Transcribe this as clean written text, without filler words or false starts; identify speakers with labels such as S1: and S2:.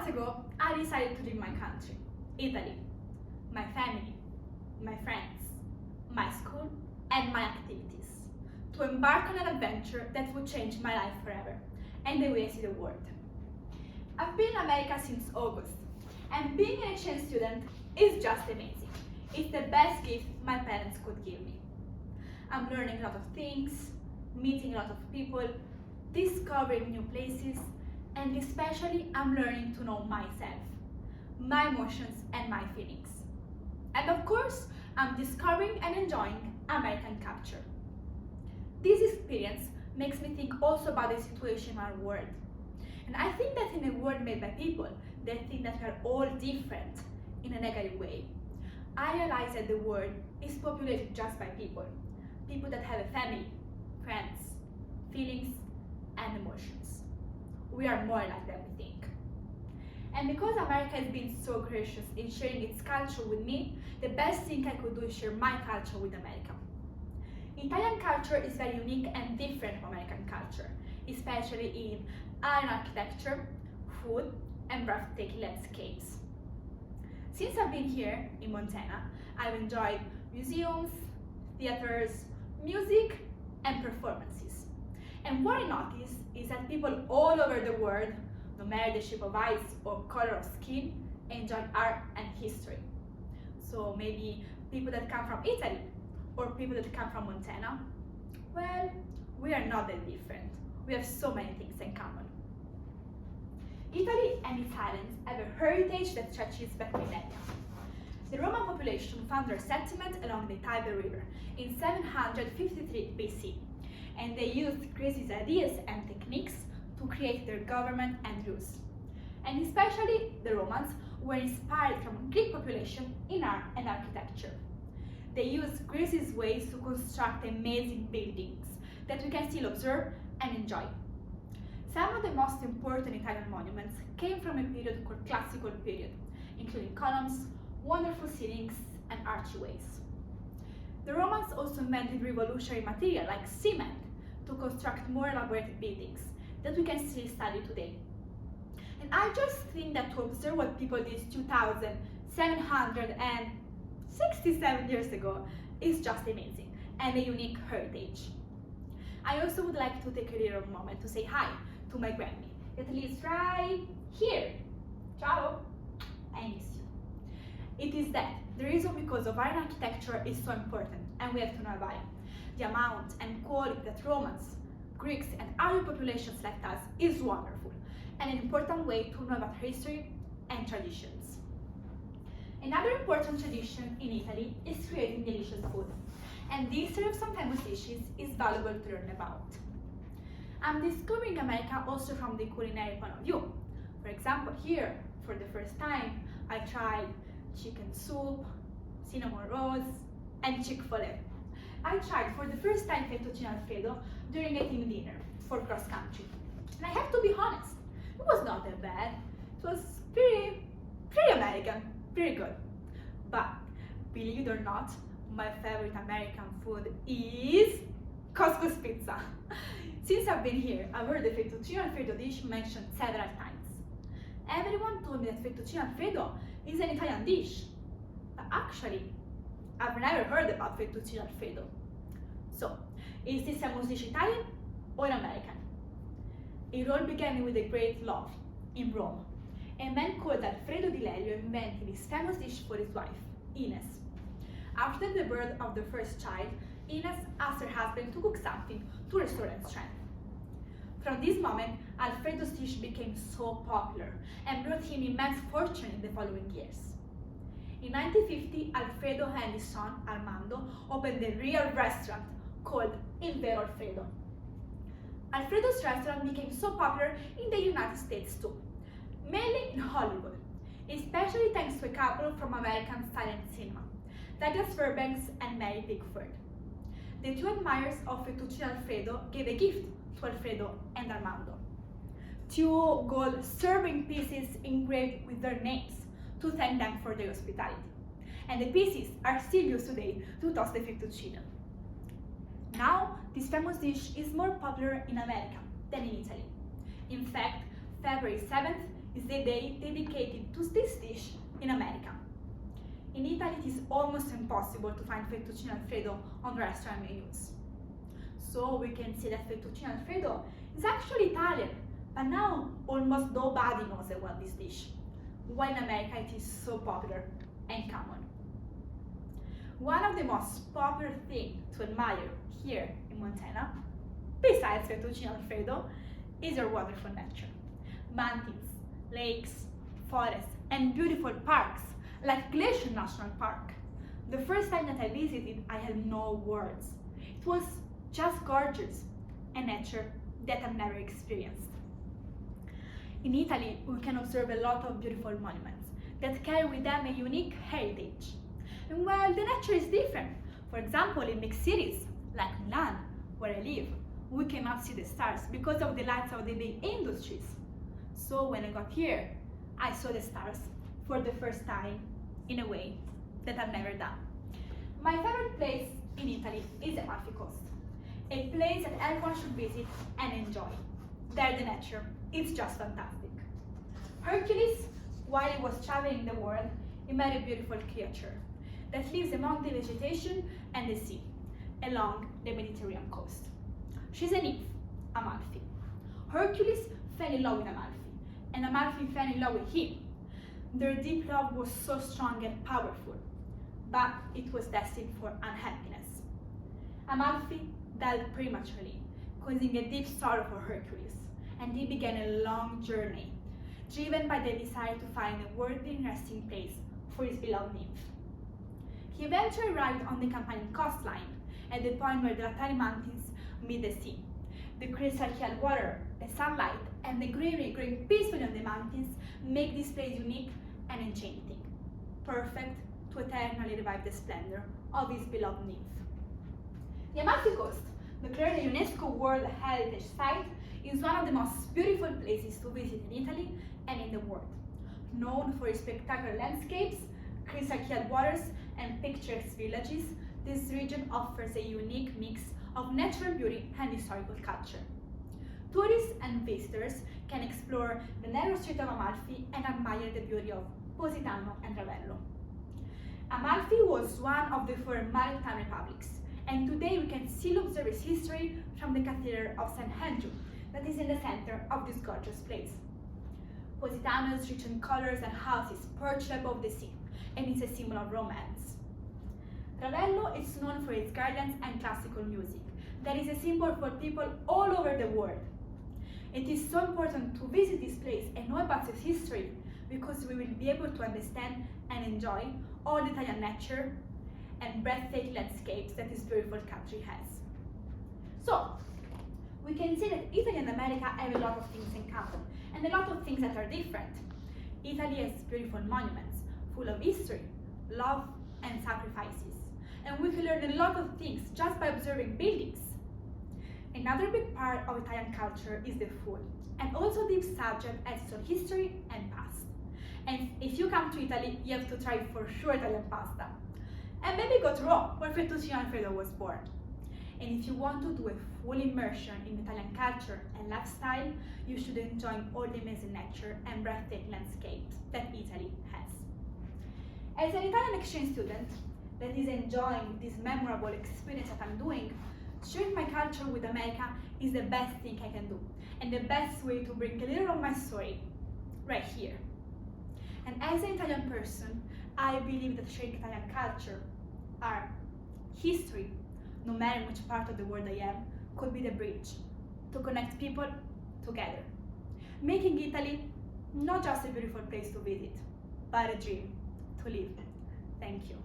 S1: months ago, I decided to leave my country, Italy, my family, my friends, my school, and my activities, to embark on an adventure that would change my life forever and the way I see the world. I've been in America since August, and being an exchange student is just amazing. It's the best gift my parents could give me. I'm learning a lot of things, meeting a lot of people, discovering new places, and especially I'm learning to know myself, my emotions and my feelings. And of course, I'm discovering and enjoying American culture. This experience makes me think also about the situation in our world. And I think that in a world made by people that think that we are all different in a negative way, I realize that the world is populated just by people. People that have a family, friends, feelings, and emotions. We are more like them, we think. And because America has been so gracious in sharing its culture with me, the best thing I could do is share my culture with America. Italian culture is very unique and different from American culture, especially in iron architecture, food, and breathtaking landscapes. Since I've been here in Montana, I've enjoyed museums, theaters, music, and performances. And what I noticed is that people all over the world, no matter the shape of eyes or color of skin, enjoy art and history. So maybe people that come from Italy or people that come from Montana, well, we are not that different. We have so many things in common. Italy and its islands have a heritage that stretches back millennia. The Roman population found their settlement along the Tiber River in 753 BC, and they used Greece's ideas and techniques to create their government and rules. And especially the Romans were inspired from Greek population in art and architecture. They used Greece's ways to construct amazing buildings that we can still observe and enjoy. Some of the most important Italian monuments came from a period called Classical period, including columns, wonderful ceilings, and archways. The Romans also invented revolutionary material like cement to construct more elaborate buildings that we can still study today. And I just think that to observe what people did 2,767 years ago is just amazing and a unique heritage. I also would like to take a little moment to say hi to my Grammy, that lives right here. Ciao! I miss you. It is that the reason because of iron architecture is so important and we have to know about it. The amount and quality that Romans, Greeks and other populations like us is wonderful and an important way to know about history and traditions. Another important tradition in Italy is creating delicious food, and the history of some famous dishes is valuable to learn about. I'm discovering America also from the culinary point of view. For example, here, for the first time, I tried chicken soup, cinnamon rolls, and Chick-fil-A. I tried for the first time fettuccine alfredo during a team dinner for cross country. And I have to be honest, it was not that bad. It was pretty American, pretty good. But believe it or not, my favorite American food is couscous pizza. Since I've been here, I've heard the fettuccine alfredo dish mentioned several times. Everyone told me that fettuccine alfredo is an Italian dish. But actually, I've never heard about fettuccine alfredo. So, is this famous dish Italian or American? It all began with a great love in Rome. A man called Alfredo di Lelio invented this famous dish for his wife, Ines. After the birth of their first child, Ines asked her husband to cook something to restore her strength. From this moment, Alfredo's dish became so popular and brought him immense fortune in the following years. In 1950, Alfredo and his son, Armando, opened a real restaurant called Il Vero Alfredo. Alfredo's restaurant became so popular in the United States too, mainly in Hollywood, especially thanks to a couple from American silent cinema, Douglas Fairbanks and Mary Pickford. The two admirers of fettuccine alfredo gave a gift to Alfredo and Armando. Two gold serving pieces engraved with their names to thank them for their hospitality. And the pieces are still used today to toast the fettuccine. Now, this famous dish is more popular in America than in Italy. In fact, February 7th is the day dedicated to this dish in America. In Italy, it is almost impossible to find fettuccine alfredo on restaurant menus. So we can say that fettuccine alfredo is actually Italian, but now almost nobody knows about this dish, while in America it is so popular and common. One of the most popular things to admire here in Montana, besides fettuccine alfredo, is your wonderful nature. Mountains, lakes, forests, and beautiful parks, like Glacier National Park. The first time that I visited, I had no words. It was just gorgeous, a nature that I've never experienced. In Italy, we can observe a lot of beautiful monuments that carry with them a unique heritage. And while the nature is different, for example, in big cities like Milan, where I live, we cannot see the stars because of the lights of the big industries. So when I got here, I saw the stars for the first time in a way that I've never done. My favorite place in Italy is the Amalfi Coast, a place that everyone should visit and enjoy. There the nature is just fantastic. Hercules, while he was traveling the world, he met a beautiful creature that lives among the vegetation and the sea, along the Mediterranean coast. She's a nymph, Amalfi. Hercules fell in love with Amalfi, and Amalfi fell in love with him. Their deep love was so strong and powerful, but it was destined for unhappiness. Amalfi died prematurely, causing a deep sorrow for Hercules, and he began a long journey, driven by the desire to find a worthy resting place for his beloved nymph. He eventually arrived on the Campanian coastline, at the point where the Latari Mountains meet the sea. The crystal-clear water, the sunlight, and the greenery growing peacefully on the mountains make this place unique and enchanting, perfect to eternally revive the splendor of his beloved nymph. The Amalfi Coast, declared a UNESCO World Heritage Site, is one of the most beautiful places to visit in Italy and in the world. Known for its spectacular landscapes, crystal-clear waters, and picturesque villages, this region offers a unique mix of natural beauty and historical culture. Tourists and visitors can explore the narrow street of Amalfi and admire the beauty of Positano and Ravello. Amalfi was one of the four maritime republics, and today we can still observe its history from the Cathedral of St. Andrew that is in the center of this gorgeous place. Positano is rich in colors and houses perched above the sea, and is a symbol of romance. Ravello is known for its gardens and classical music that is a symbol for people all over the world. It is so important to visit this place and know about its history because we will be able to understand and enjoy all the Italian nature and breathtaking landscapes that this beautiful country has. So, we can say that Italy and America have a lot of things in common and a lot of things that are different. Italy has beautiful monuments full of history, love, and sacrifices, and we can learn a lot of things just by observing buildings. Another big part of Italian culture is the food, and also this subject has its own history and past. And if you come to Italy, you have to try for sure Italian pasta. And maybe go to Rome, where fettuccine alfredo was born. And if you want to do a full immersion in Italian culture and lifestyle, you should enjoy all the amazing nature and breathtaking landscapes that Italy has. As an Italian exchange student that is enjoying this memorable experience that I'm doing, sharing my culture with America is the best thing I can do, and the best way to bring a little of my story right here. And as an Italian person, I believe that sharing Italian culture, art, history, no matter which part of the world I am, could be the bridge to connect people together, making Italy not just a beautiful place to visit, but a dream to live. Thank you.